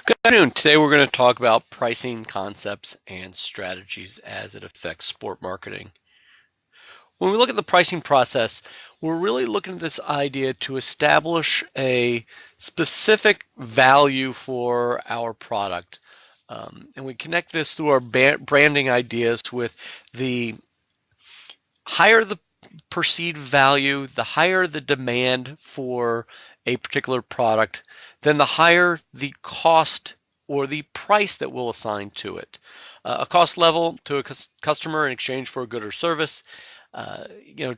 Good afternoon. Today we're going to talk about pricing concepts and strategies as it affects sport marketing. When we look at the pricing process, we're really looking at this idea to establish a specific value for our product. And we connect this through our branding ideas with the higher the perceived value, the higher the demand for a particular product, then the higher the cost or the price that we'll assign to it. A cost level to a customer in exchange for a good or service.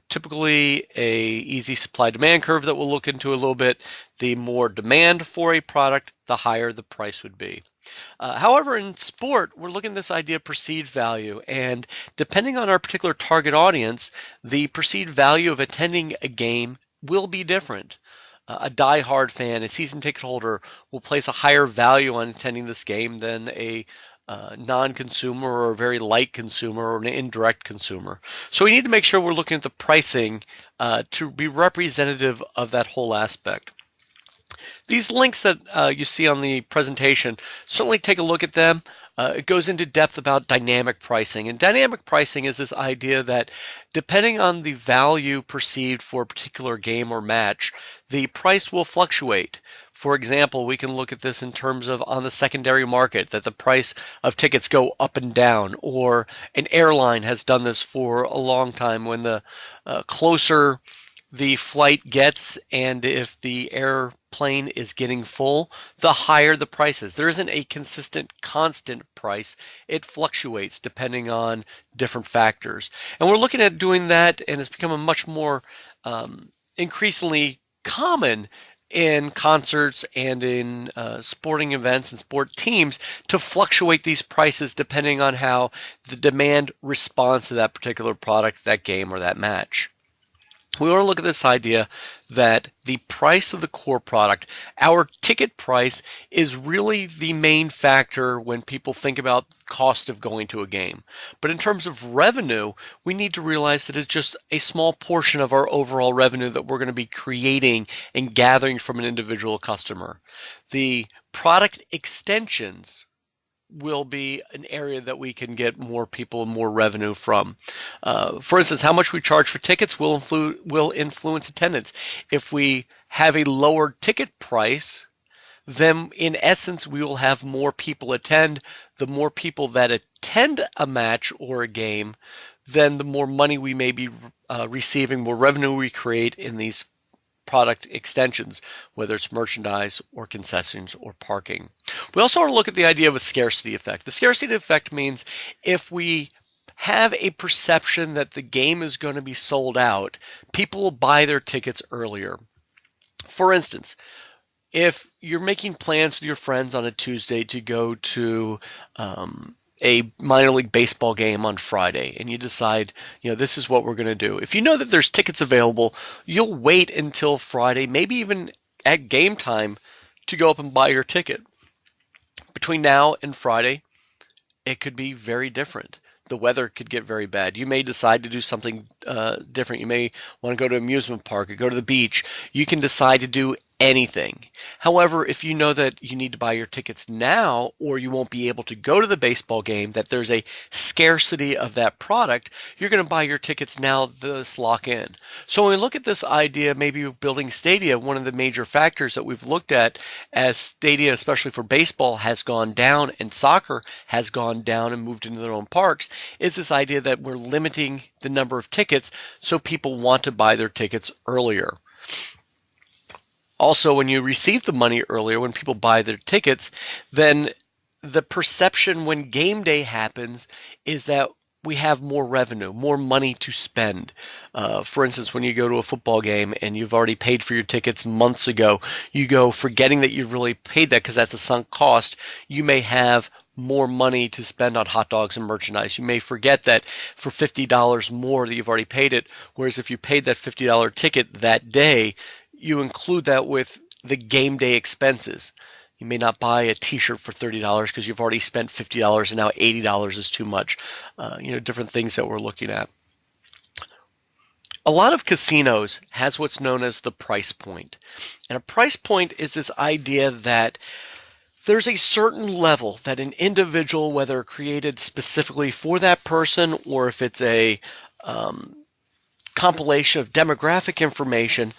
Typically a easy supply demand curve that we'll look into a little bit. The more demand for a product, the higher the price would be. However, in sport, we're looking at this idea of perceived value, and depending on our particular target audience, the perceived value of attending a game will be different. A die-hard fan, a season ticket holder, will place a higher value on attending this game than a non-consumer or a very light consumer or an indirect consumer. So we need to make sure we're looking at the pricing to be representative of that whole aspect. These links that you see on the presentation, certainly take a look at them. It goes into depth about dynamic pricing. And dynamic pricing is this idea that depending on the value perceived for a particular game or match, the price will fluctuate. For example, we can look at this in terms of on the secondary market, that the price of tickets go up and down, or an airline has done this for a long time when the closer the flight gets, and if the airplane is getting full, the higher the price is. There isn't a consistent, constant price. It fluctuates depending on different factors. And we're looking at doing that, and it's become a much more increasingly common in concerts and in sporting events and sport teams to fluctuate these prices depending on how the demand responds to that particular product, that game, or that match. We want to look at this idea that the price of the core product, our ticket price, is really the main factor when people think about cost of going to a game. But in terms of revenue, we need to realize that it's just a small portion of our overall revenue that we're going to be creating and gathering from an individual customer. The product extensions will be an area that we can get more people and more revenue from. For instance, how much we charge for tickets will influence attendance. If we have a lower ticket price, then in essence we will have more people attend. The more people that attend a match or a game, then the more money we may be receiving, more revenue we create in these product extensions, whether it's merchandise or concessions or parking. We also want to look at the idea of a scarcity effect. The scarcity effect means if we have a perception that the game is going to be sold out, people will buy their tickets earlier. For instance, if you're making plans with your friends on a Tuesday to go to a minor league baseball game on Friday, and you decide, this is what we're going to do. If you know that there's tickets available, you'll wait until Friday, maybe even at game time, to go up and buy your ticket. Between now and Friday, it could be very different. The weather could get very bad. You may decide to do something different. You may want to go to an amusement park or go to the beach. You can decide to do anything. However, if you know that you need to buy your tickets now, or you won't be able to go to the baseball game, that there's a scarcity of that product, you're going to buy your tickets now, this lock in. So when we look at this idea, maybe building stadia, one of the major factors that we've looked at as stadia, especially for baseball, has gone down and soccer has gone down and moved into their own parks, is this idea that we're limiting the number of tickets so people want to buy their tickets earlier. Also, when you receive the money earlier, when people buy their tickets, then the perception when game day happens is that we have more revenue, more money to spend. For instance, when you go to a football game and you've already paid for your tickets months ago, you go forgetting that you've really paid that because that's a sunk cost. You may have more money to spend on hot dogs and merchandise. You may forget that for $50 more that you've already paid it, whereas if you paid that $50 ticket that day, you include that with the game day expenses. You may not buy a t-shirt for $30 because you've already spent $50 and now $80 is too much. Different things that we're looking at. A lot of casinos has what's known as the price point. And a price point is this idea that There's a certain level that an individual, whether created specifically for that person or if it's a um, compilation of demographic information,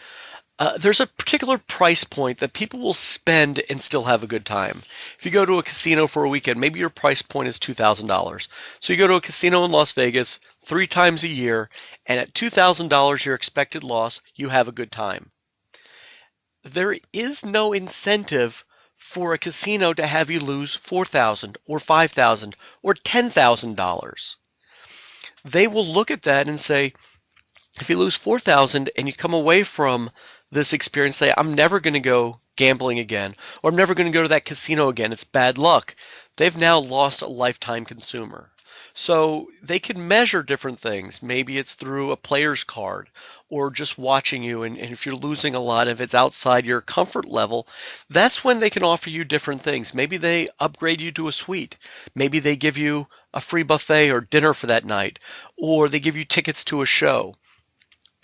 there's a particular price point that people will spend and still have a good time. If you go to a casino for a weekend, maybe your price point is $2,000. So you go to a casino in Las Vegas 3 times a year, and at $2,000 your expected loss, you have a good time. There is no incentive for a casino to have you lose $4,000 or $5,000 or $10,000. They will look at that and say, if you lose 4,000 and you come away from this experience, say, I'm never going to go gambling again, or I'm never going to go to that casino again, it's bad luck. They've now lost a lifetime consumer. So they can measure different things. Maybe it's through a player's card or just watching you. And if you're losing a lot, if it's outside your comfort level, that's when they can offer you different things. Maybe they upgrade you to a suite. Maybe they give you a free buffet or dinner for that night, or they give you tickets to a show.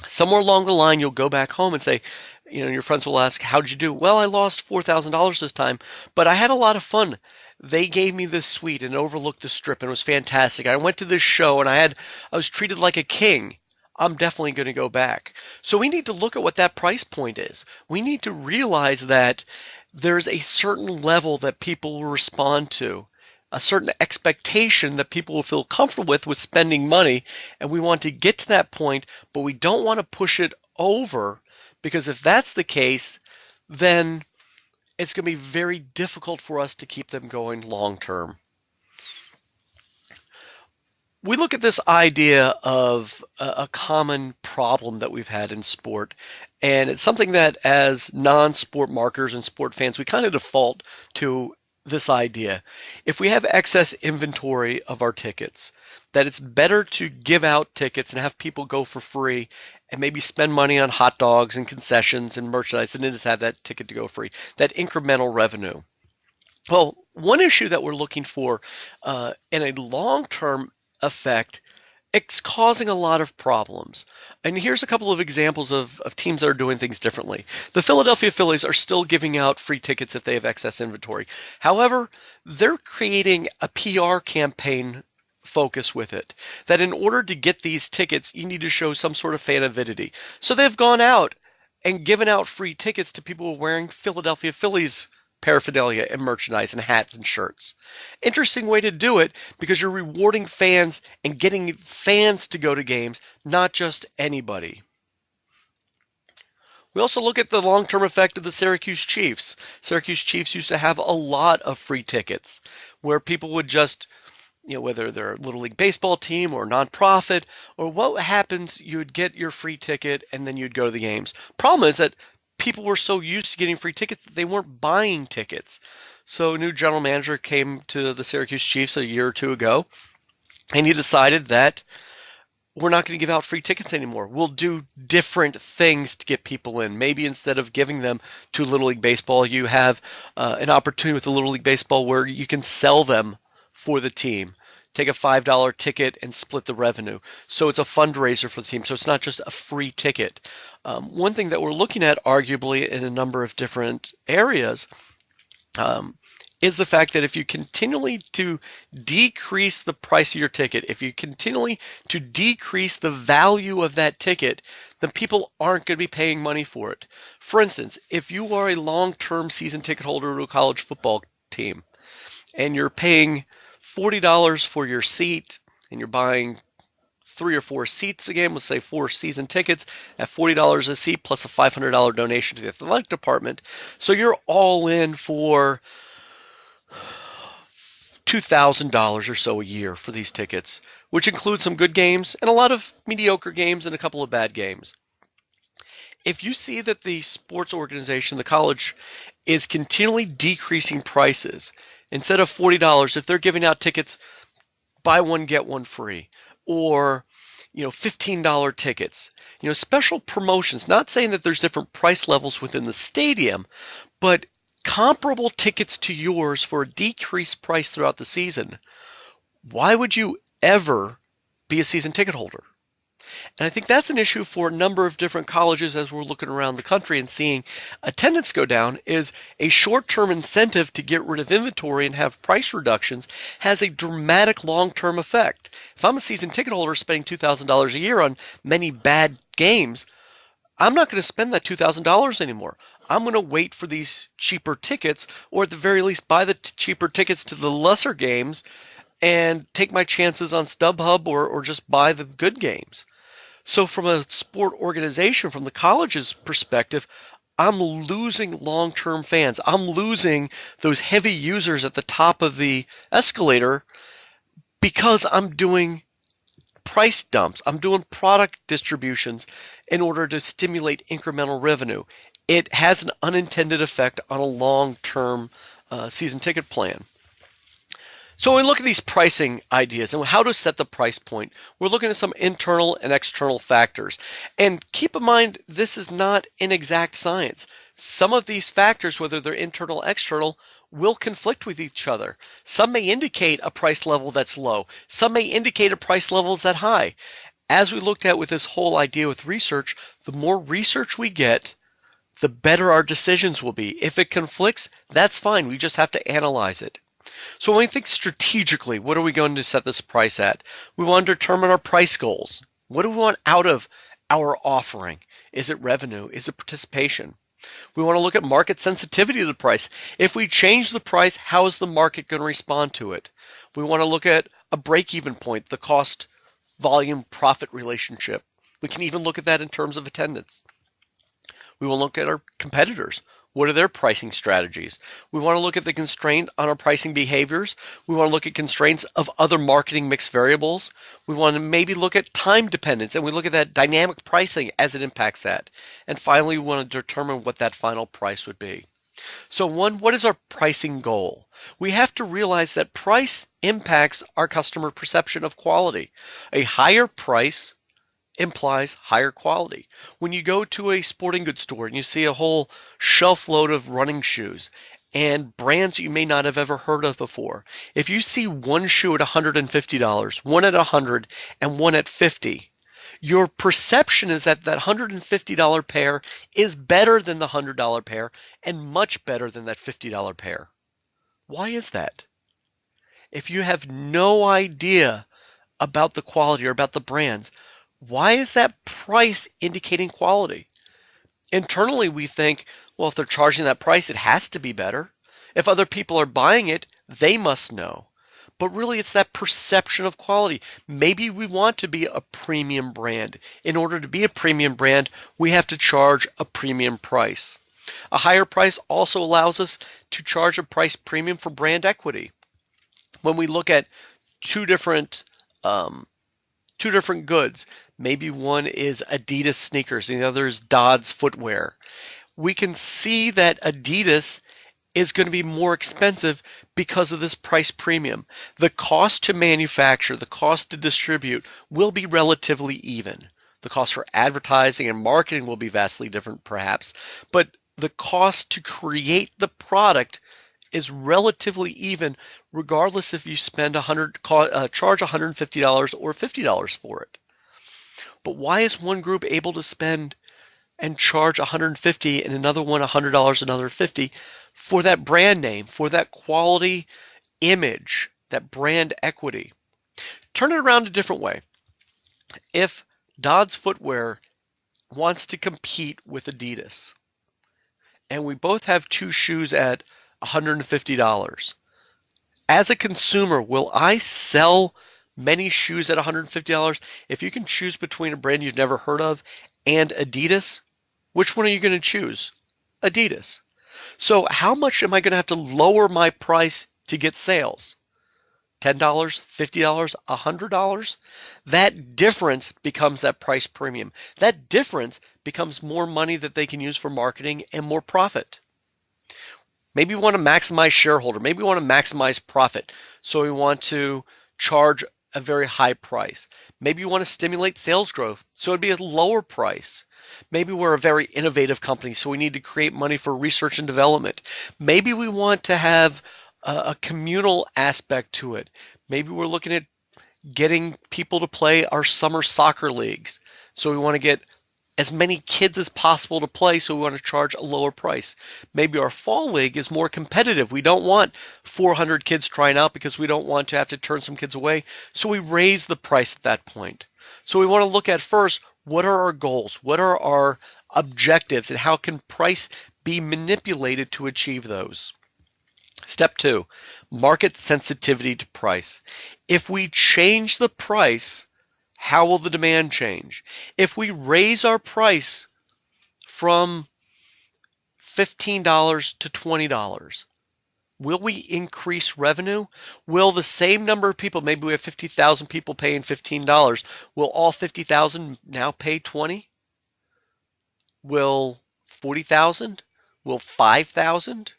Somewhere along the line, you'll go back home and say, your friends will ask, how did you do? Well, I lost $4,000 this time, but I had a lot of fun. They gave me this suite and overlooked the strip, and it was fantastic. I went to this show and I was treated like a king. I'm definitely going to go back. So we need to look at what that price point is. We need to realize that there's a certain level that people will respond to, a certain expectation that people will feel comfortable with spending money, and we want to get to that point, but we don't want to push it over, because if that's the case, then it's going to be very difficult for us to keep them going long term. We look at this idea of a common problem that we've had in sport, and it's something that as non-sport marketers and sport fans, we kind of default to this idea. If we have excess inventory of our tickets, that it's better to give out tickets and have people go for free and maybe spend money on hot dogs and concessions and merchandise than it is have that ticket to go free, that incremental revenue. Well, one issue that we're looking for in a long-term effect, it's causing a lot of problems. And here's a couple of examples of teams that are doing things differently. The Philadelphia Phillies are still giving out free tickets if they have excess inventory. However, they're creating a PR campaign focus with it, that in order to get these tickets, you need to show some sort of fan avidity. So they've gone out and given out free tickets to people wearing Philadelphia Phillies paraphernalia and merchandise and hats and shirts. Interesting way to do it, because you're rewarding fans and getting fans to go to games, not just anybody. We also look at the long-term effect of the Syracuse Chiefs. Syracuse Chiefs used to have a lot of free tickets where people would just, whether they're a Little League baseball team or nonprofit or what happens, you would get your free ticket and then you'd go to the games. Problem is that people were so used to getting free tickets that they weren't buying tickets. So a new general manager came to the Syracuse Chiefs a year or two ago, and he decided that we're not going to give out free tickets anymore. We'll do different things to get people in. Maybe instead of giving them to Little League Baseball, you have an opportunity with the Little League Baseball where you can sell them for the team. Take a $5 ticket and split the revenue. So it's a fundraiser for the team. So it's not just a free ticket. One thing that we're looking at, arguably, in a number of different areas is the fact that if you continually to decrease the price of your ticket, if you continually to decrease the value of that ticket, then people aren't going to be paying money for it. For instance, if you are a long-term season ticket holder to a college football team and you're paying $40 for your seat and you're buying 3 or 4 seats a game, let's say 4 season tickets at $40 a seat plus a $500 donation to the athletic department. So you're all in for $2,000 or so a year for these tickets, which includes some good games and a lot of mediocre games and a couple of bad games. If you see that the sports organization, the college, is continually decreasing prices, instead of $40, if they're giving out tickets, buy one, get one free, or $15 tickets, special promotions, not saying that there's different price levels within the stadium, but comparable tickets to yours for a decreased price throughout the season. Why would you ever be a season ticket holder? And I think that's an issue for a number of different colleges as we're looking around the country and seeing attendance go down is a short-term incentive to get rid of inventory and have price reductions has a dramatic long-term effect. If I'm a season ticket holder spending $2,000 a year on many bad games, I'm not going to spend that $2,000 anymore. I'm going to wait for these cheaper tickets, or at the very least buy the cheaper tickets to the lesser games and take my chances on StubHub or just buy the good games. So from a sport organization, from the college's perspective, I'm losing long-term fans. I'm losing those heavy users at the top of the escalator because I'm doing price dumps. I'm doing product distributions in order to stimulate incremental revenue. It has an unintended effect on a long-term season ticket plan. So when we look at these pricing ideas and how to set the price point, we're looking at some internal and external factors. And keep in mind, this is not an exact science. Some of these factors, whether they're internal or external, will conflict with each other. Some may indicate a price level that's low. Some may indicate a price level that's high. As we looked at with this whole idea with research, the more research we get, the better our decisions will be. If it conflicts, that's fine. We just have to analyze it. So when we think strategically, what are we going to set this price at? We want to determine our price goals. What do we want out of our offering? Is it revenue? Is it participation? We want to look at market sensitivity to the price. If we change the price, how is the market going to respond to it? We want to look at a break-even point, the cost, volume, profit relationship. We can even look at that in terms of attendance. We will look at our competitors. What are their pricing strategies? We want to look at the constraint on our pricing behaviors. We want to look at constraints of other marketing mix variables. We want to maybe look at time dependence, and we look at that dynamic pricing as it impacts that. And finally, we want to determine what that final price would be. So one, what is our pricing goal? We have to realize that price impacts our customer perception of quality. A higher price implies higher quality. When you go to a sporting goods store and you see a whole shelf load of running shoes and brands you may not have ever heard of before, if you see one shoe at $150, one at $100, and one at $50, your perception is that that $150 pair is better than the $100 pair and much better than that $50 pair. Why is that? If you have no idea about the quality or about the brands, why is that price indicating quality? Internally, we think, well, if they're charging that price, it has to be better. If other people are buying it, they must know. But really, it's that perception of quality. Maybe we want to be a premium brand. In order to be a premium brand, we have to charge a premium price. A higher price also allows us to charge a price premium for brand equity. When we look at two different goods, maybe one is Adidas sneakers and the other is Dodds footwear, we can see that Adidas is going to be more expensive because of this price premium. The cost to manufacture, the cost to distribute will be relatively even. The cost for advertising and marketing will be vastly different perhaps, but the cost to create the product is relatively even regardless if you spend charge $150 or $50 for it. But why is one group able to spend and charge $150 and another one $100, another $50 for that brand name, for that quality image, that brand equity? Turn it around a different way. If Dodds Footwear wants to compete with Adidas, and we both have two shoes at $150, as a consumer, will I sell many shoes at $150? If you can choose between a brand you've never heard of and Adidas, which one are you going to choose? Adidas. So how much am I going to have to lower my price to get sales? $10, $50, $100? That difference becomes that price premium. That difference becomes more money that they can use for marketing and more profit. Maybe we want to maximize shareholder. Maybe we want to maximize profit. So we want to charge a very high price. Maybe you want to stimulate sales growth. So it'd be a lower price. Maybe we're a very innovative company, so we need to create money for research and development. Maybe we want to have a communal aspect to it. Maybe we're looking at getting people to play our summer soccer leagues. So we want to get as many kids as possible to play, so we want to charge a lower price. Maybe our fall league is more competitive. We don't want 400 kids trying out because we don't want to have to turn some kids away, so we raise the price at that point. So we want to look at first, what are our goals? What are our objectives, and how can price be manipulated to achieve those? Step 2, market sensitivity to price. If we change the price, how will the demand change? If we raise our price from $15 to $20, will we increase revenue? Will the same number of people, maybe we have 50,000 people paying $15, will all 50,000 now pay 20? Will 40,000? Will 5,000?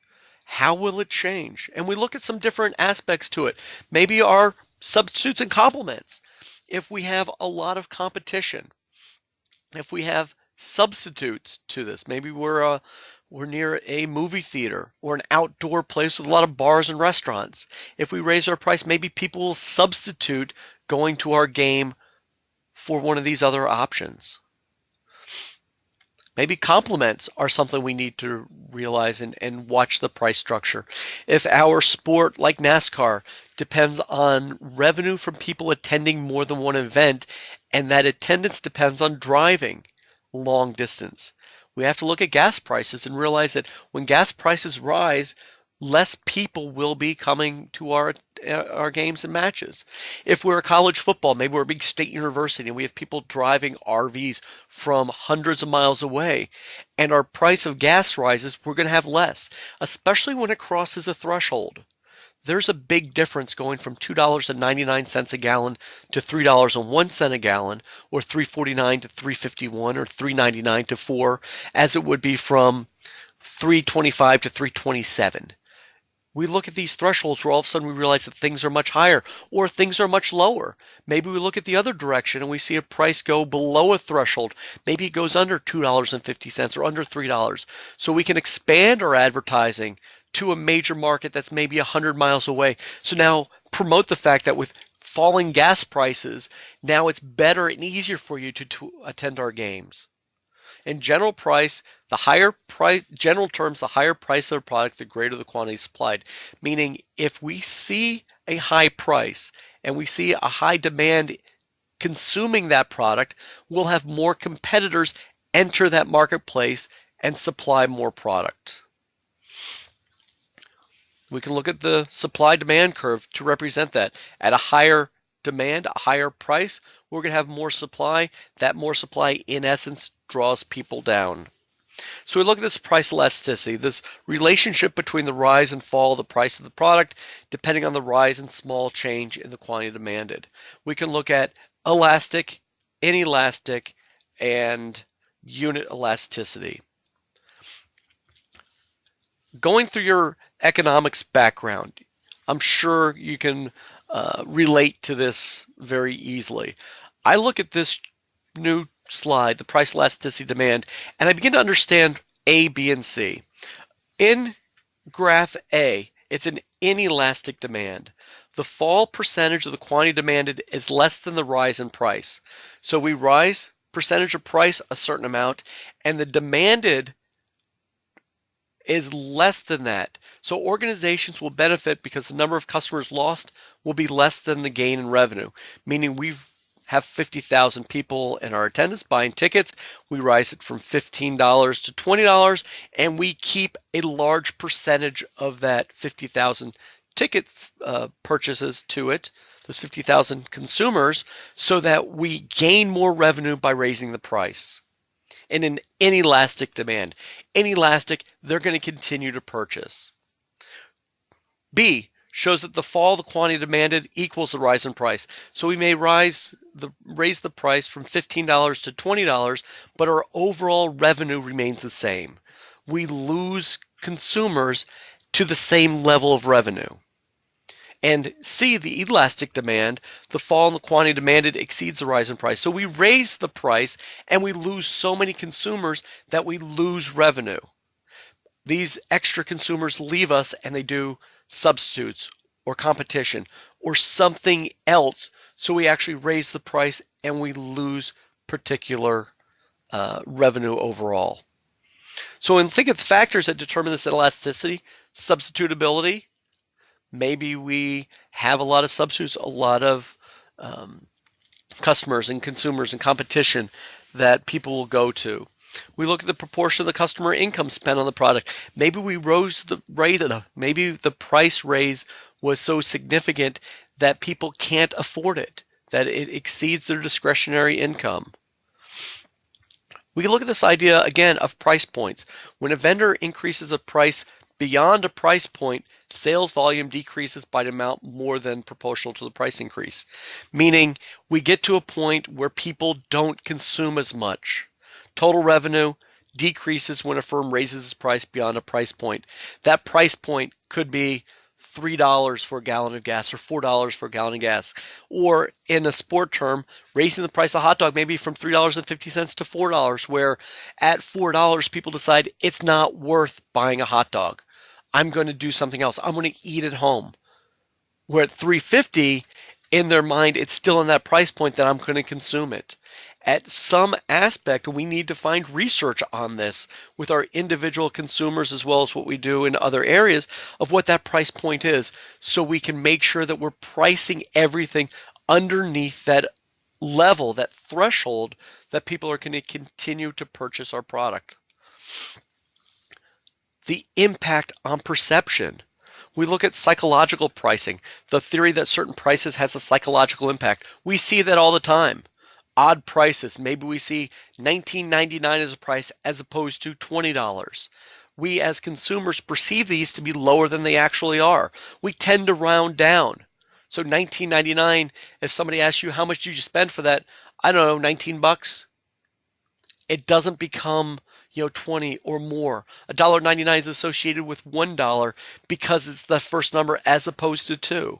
How will it change? And we look at some different aspects to it. Maybe our substitutes and complements. If we have a lot of competition, if we have substitutes to this, maybe we're near a movie theater or an outdoor place with a lot of bars and restaurants. If we raise our price, maybe people will substitute going to our game for one of these other options. Maybe complements are something we need to realize and watch the price structure. If our sport, like NASCAR, depends on revenue from people attending more than one event, and that attendance depends on driving long distance, we have to look at gas prices and realize that when gas prices rise, less people will be coming to our games and matches. If we're a college football, maybe we're a big state university and we have people driving RVs from hundreds of miles away, and our price of gas rises, we're going to have less, especially when it crosses a threshold. There's a big difference going from $2.99 a gallon to $3.01 a gallon, or $3.49 to $3.51, or $3.99 to $4, as it would be from $3.25 to $3.27. We look at these thresholds where all of a sudden we realize that things are much higher or things are much lower. Maybe we look at the other direction and we see a price go below a threshold. Maybe it goes under $2.50 or under $3. So we can expand our advertising to a major market that's maybe 100 miles away. So now promote the fact that with falling gas prices, now it's better and easier for you to attend our games. In general price, the higher price, general terms, the higher price of a product, the greater the quantity supplied. Meaning, if we see a high price and we see a high demand consuming that product, we'll have more competitors enter that marketplace and supply more product. We can look at the supply-demand curve to represent that. At a higher demand, a higher price, we're going to have more supply. That more supply, in essence, draws people down. So we look at this price elasticity, this relationship between the rise and fall of the price of the product, depending on the rise and small change in the quantity demanded. We can look at elastic, inelastic, and unit elasticity. Going through your economics background, I'm sure you can relate to this very easily. I look at this new slide, the price elasticity demand, and I begin to understand A, B, and C. In graph A, it's an inelastic demand. The fall percentage of the quantity demanded is less than the rise in price. So we rise percentage of price a certain amount, and the demanded is less than that. So organizations will benefit because the number of customers lost will be less than the gain in revenue, meaning we have 50,000 people in our attendance buying tickets. We rise it from $15 to $20, and we keep a large percentage of that 50,000 tickets purchases to it, those 50,000 consumers, so that we gain more revenue by raising the price. And an inelastic demand. Inelastic, they're going to continue to purchase. B shows that the fall of the quantity demanded equals the rise in price. So we may raise the price from $15 to $20, but our overall revenue remains the same. We lose consumers to the same level of revenue. And C, the elastic demand, the fall in the quantity demanded exceeds the rise in price. So we raise the price and we lose so many consumers that we lose revenue. These extra consumers leave us and they do substitutes or competition or something else. So we actually raise the price and we lose particular revenue overall. So when think of the factors that determine this elasticity, substitutability, maybe we have a lot of substitutes, a lot of customers and consumers and competition that people will go to. We look at the proportion of the customer income spent on the product. Maybe we rose the rate of maybe the price raise was so significant that people can't afford it, that it exceeds their discretionary income. We can look at this idea again of price points. When a vendor increases a price beyond a price point, sales volume decreases by an amount more than proportional to the price increase. Meaning we get to a point where people don't consume as much. Total revenue decreases when a firm raises its price beyond a price point. That price point could be $3 for a gallon of gas or $4 for a gallon of gas. Or in a sport term, raising the price of a hot dog maybe from $3.50 to $4, where at $4 people decide it's not worth buying a hot dog. I'm going to do something else. I'm going to eat at home. Where at $3.50, in their mind, it's still in that price point that I'm going to consume it. At some aspect, we need to find research on this with our individual consumers as well as what we do in other areas of what that price point is, so we can make sure that we're pricing everything underneath that level, that threshold that people are going to continue to purchase our product. The impact on perception. We look at psychological pricing, the theory that certain prices has a psychological impact. We see that all the time. Odd prices. Maybe we see $19.99 as a price as opposed to $20. We as consumers perceive these to be lower than they actually are. We tend to round down. So $19.99, if somebody asks you how much did you spend for that, I don't know, 19 bucks. It doesn't become 20 or more. $1.99 is associated with $1 because it's the first number as opposed to 2.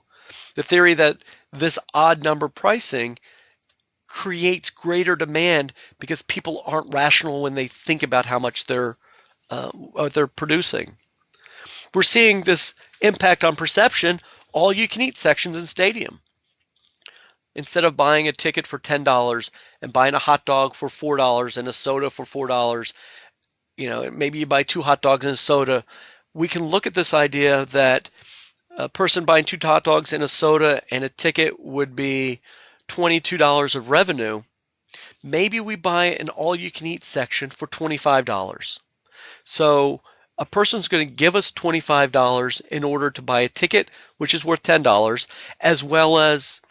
The theory that this odd number pricing creates greater demand because people aren't rational when they think about how much they're producing. We're seeing this impact on perception, all-you-can-eat sections in stadium. Instead of buying a ticket for $10 and buying a hot dog for $4 and a soda for $4, maybe you buy 2 hot dogs and a soda. We can look at this idea that a person buying 2 hot dogs and a soda and a ticket would be $22 of revenue. Maybe we buy an all-you-can-eat section for $25. So a person's going to give us $25 in order to buy a ticket, which is worth $10, as well as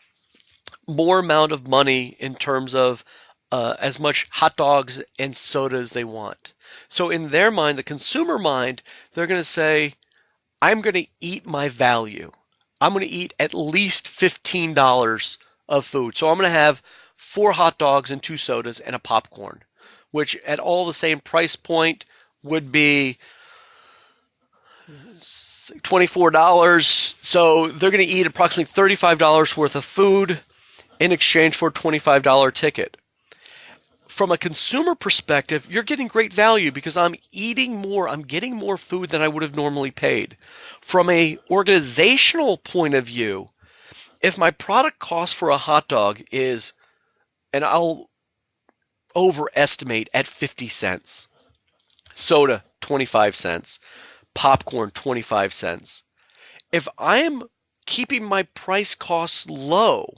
more amount of money in terms of as much hot dogs and soda as they want. So in their mind, the consumer mind, they're going to say, I'm going to eat my value. I'm going to eat at least $15 of food. So I'm going to have 4 hot dogs and 2 sodas and a popcorn, which at all the same price point would be $24. So they're going to eat approximately $35 worth of food in exchange for a $25 ticket. From a consumer perspective, you're getting great value because I'm eating more, I'm getting more food than I would have normally paid. From a organizational point of view, if my product cost for a hot dog is, and I'll overestimate at 50 cents, soda 25 cents, popcorn 25 cents. If I am keeping my price costs low,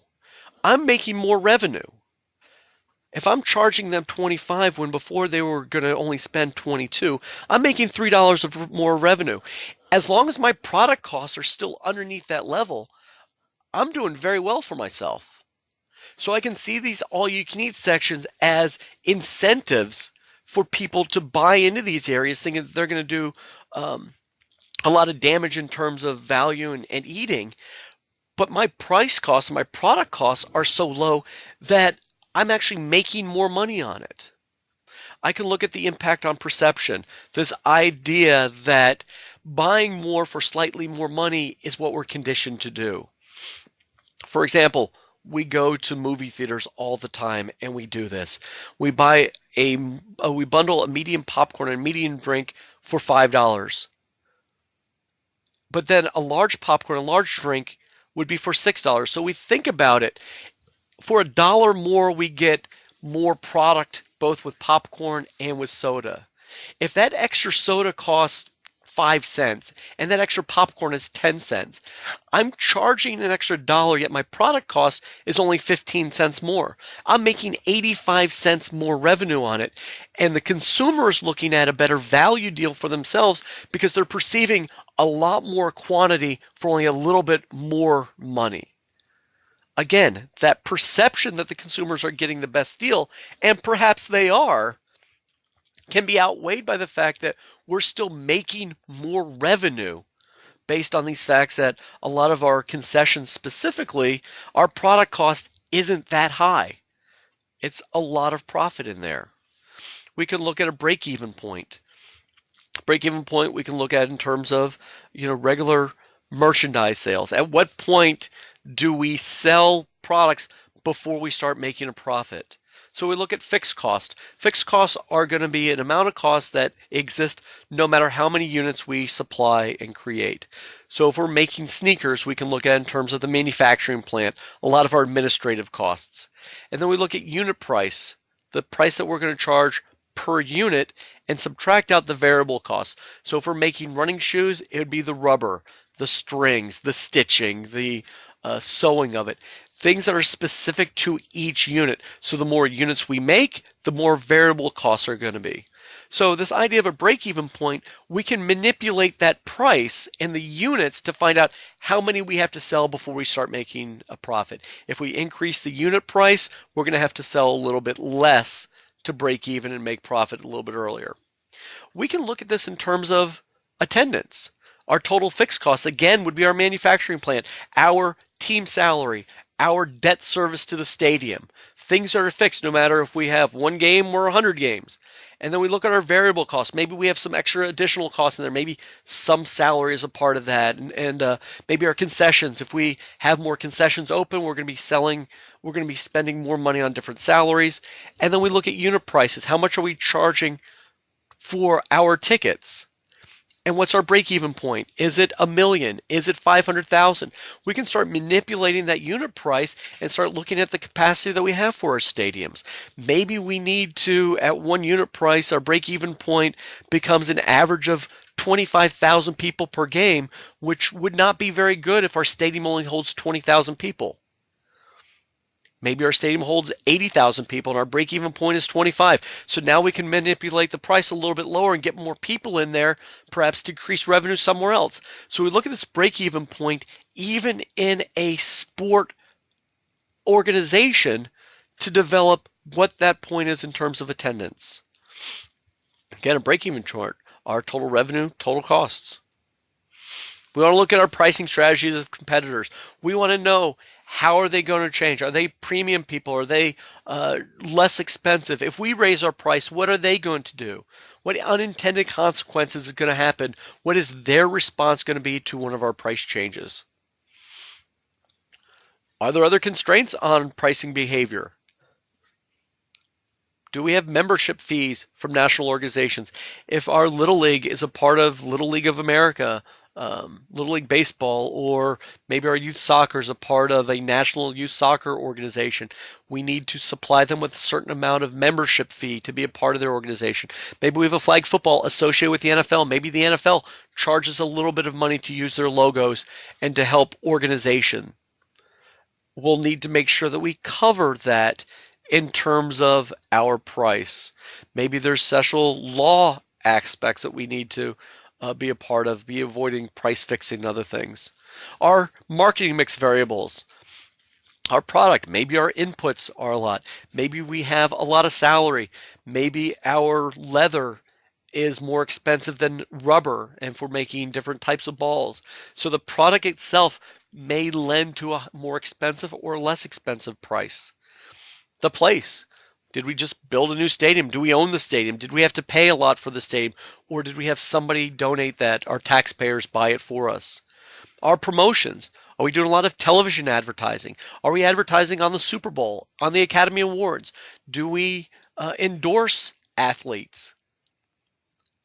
I'm making more revenue. If I'm charging them 25 when before they were going to only spend 22, I'm making $3 of more revenue. As long as my product costs are still underneath that level, I'm doing very well for myself. So I can see these all-you-can-eat sections as incentives for people to buy into these areas, thinking that they're going to do a lot of damage in terms of value and eating. But my price costs and my product costs are so low that I'm actually making more money on it. I can look at the impact on perception, this idea that buying more for slightly more money is what we're conditioned to do. For example, we go to movie theaters all the time and we do this. We buy we bundle a medium popcorn and a medium drink for $5. But then a large popcorn, a large drink would be for $6. So we think about it. For $1 more, we get more product both with popcorn and with soda. If that extra soda costs 5 cents and that extra popcorn is 10 cents, I'm charging an extra dollar, yet my product cost is only 15 cents more. I'm making 85 cents more revenue on it, and the consumer is looking at a better value deal for themselves because they're perceiving a lot more quantity for only a little bit more money. Again, that perception that the consumers are getting the best deal, and perhaps they are, can be outweighed by the fact that we're still making more revenue based on these facts that a lot of our concessions specifically, our product cost isn't that high. It's a lot of profit in there. We can look at a break-even point. Break-even point we can look at in terms of, regular merchandise sales. At what point do we sell products before we start making a profit? So we look at fixed cost. Fixed costs are going to be an amount of cost that exist no matter how many units we supply and create. So if we're making sneakers, we can look at in terms of the manufacturing plant, a lot of our administrative costs. And then we look at unit price, the price that we're going to charge per unit, and subtract out the variable costs. So if we're making running shoes, it would be the rubber, the strings, the stitching, the sewing of it. Things that are specific to each unit. So the more units we make, the more variable costs are going to be. So this idea of a break-even point, we can manipulate that price and the units to find out how many we have to sell before we start making a profit. If we increase the unit price, we're going to have to sell a little bit less to break even and make profit a little bit earlier. We can look at this in terms of attendance. Our total fixed costs, again, would be our manufacturing plant, our team salary, our debt service to the stadium. Things that are fixed no matter if we have one game or 100 games. And then we look at our variable costs. Maybe we have some extra additional costs in there. Maybe some salary is a part of that. And maybe our concessions. If we have more concessions open, we're going to be spending more money on different salaries. And then we look at unit prices. How much are we charging for our tickets? And what's our break-even point? Is it $1 million? Is it 500,000? We can start manipulating that unit price and start looking at the capacity that we have for our stadiums. Maybe we need to, at one unit price, our break-even point becomes an average of 25,000 people per game, which would not be very good if our stadium only holds 20,000 people. Maybe our stadium holds 80,000 people and our break-even point is 25. So now we can manipulate the price a little bit lower and get more people in there, perhaps to increase revenue somewhere else. So we look at this break-even point even in a sport organization to develop what that point is in terms of attendance. Again, a break-even chart, our total revenue, total costs. We want to look at our pricing strategies of competitors. We want to know, how are they going to change? Are they premium people? Are they less expensive? If we raise our price, what are they going to do? What unintended consequences is going to happen? What is their response going to be to one of our price changes? Are there other constraints on pricing behavior? Do we have membership fees from national organizations? If our Little League is a part of Little League of America, Little League Baseball, or maybe our youth soccer is a part of a national youth soccer organization, we need to supply them with a certain amount of membership fee to be a part of their organization. Maybe we have a flag football associated with the NFL. Maybe the NFL charges a little bit of money to use their logos and to help organization. We'll need to make sure that we cover that in terms of our price. Maybe there's special law aspects that we need to be a part of, be avoiding price fixing and other things. Our marketing mix variables, our product, maybe our inputs are a lot. Maybe we have a lot of salary. Maybe our leather is more expensive than rubber, and if we're making different types of balls. So the product itself may lend to a more expensive or less expensive price. The place. Did we just build a new stadium? Do we own the stadium? Did we have to pay a lot for the stadium? Or did we have somebody donate that? Our taxpayers buy it for us. Our promotions. Are we doing a lot of television advertising? Are we advertising on the Super Bowl, on the Academy Awards? Do we endorse athletes?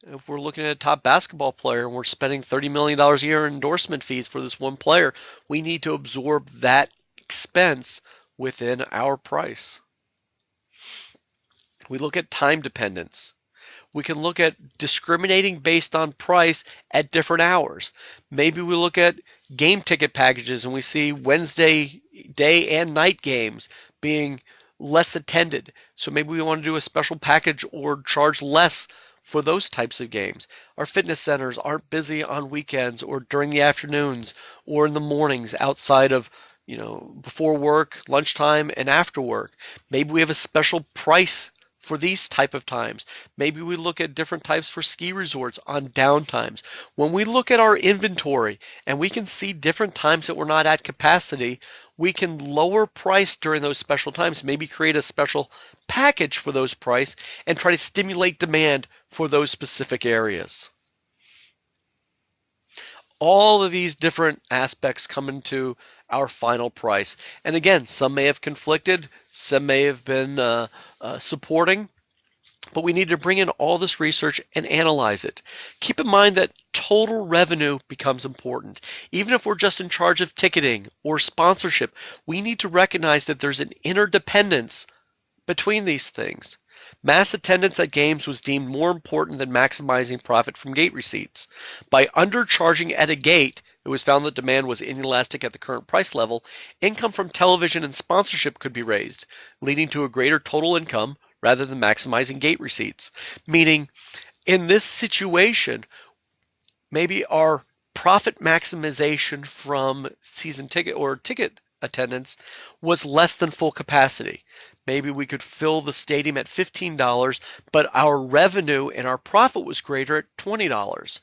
If we're looking at a top basketball player and we're spending $30 million a year in endorsement fees for this one player, we need to absorb that expense within our price. We look at time dependence. We can look at discriminating based on price at different hours. Maybe we look at game ticket packages and we see Wednesday day and night games being less attended. So maybe we want to do a special package or charge less for those types of games. Our fitness centers aren't busy on weekends or during the afternoons or in the mornings outside of, before work, lunchtime, and after work. Maybe we have a special price for these type of times. Maybe we look at different types for ski resorts on downtimes. When we look at our inventory and we can see different times that we're not at capacity, we can lower price during those special times, maybe create a special package for those price and try to stimulate demand for those specific areas. All of these different aspects come into our final price. And again, some may have conflicted, some may have been supporting, but we need to bring in all this research and analyze it. Keep in mind that total revenue becomes important. Even if we're just in charge of ticketing or sponsorship, we need to recognize that there's an interdependence between these things. Mass attendance at games was deemed more important than maximizing profit from gate receipts. By undercharging at a gate, it was found that demand was inelastic at the current price level. Income from television and sponsorship could be raised, leading to a greater total income rather than maximizing gate receipts. Meaning, in this situation, maybe our profit maximization from season ticket or ticket attendance was less than full capacity. Maybe we could fill the stadium at $15, but our revenue and our profit was greater at $20.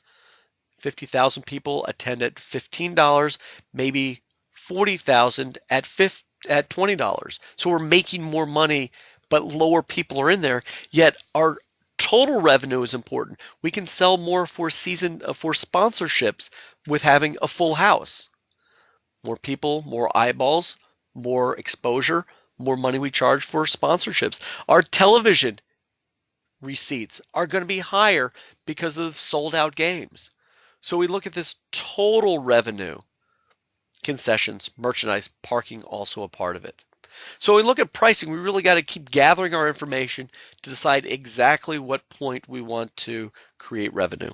50,000 people attend at $15, maybe 40,000 at $20. So we're making more money, but lower people are in there, yet our total revenue is important. We can sell more for sponsorships with having a full house. More people, more eyeballs, more exposure, more money we charge for sponsorships. Our television receipts are going to be higher because of sold out games. So we look at this total revenue, concessions, merchandise, parking also a part of it. So when we look at pricing, we really got to keep gathering our information to decide exactly what point we want to create revenue.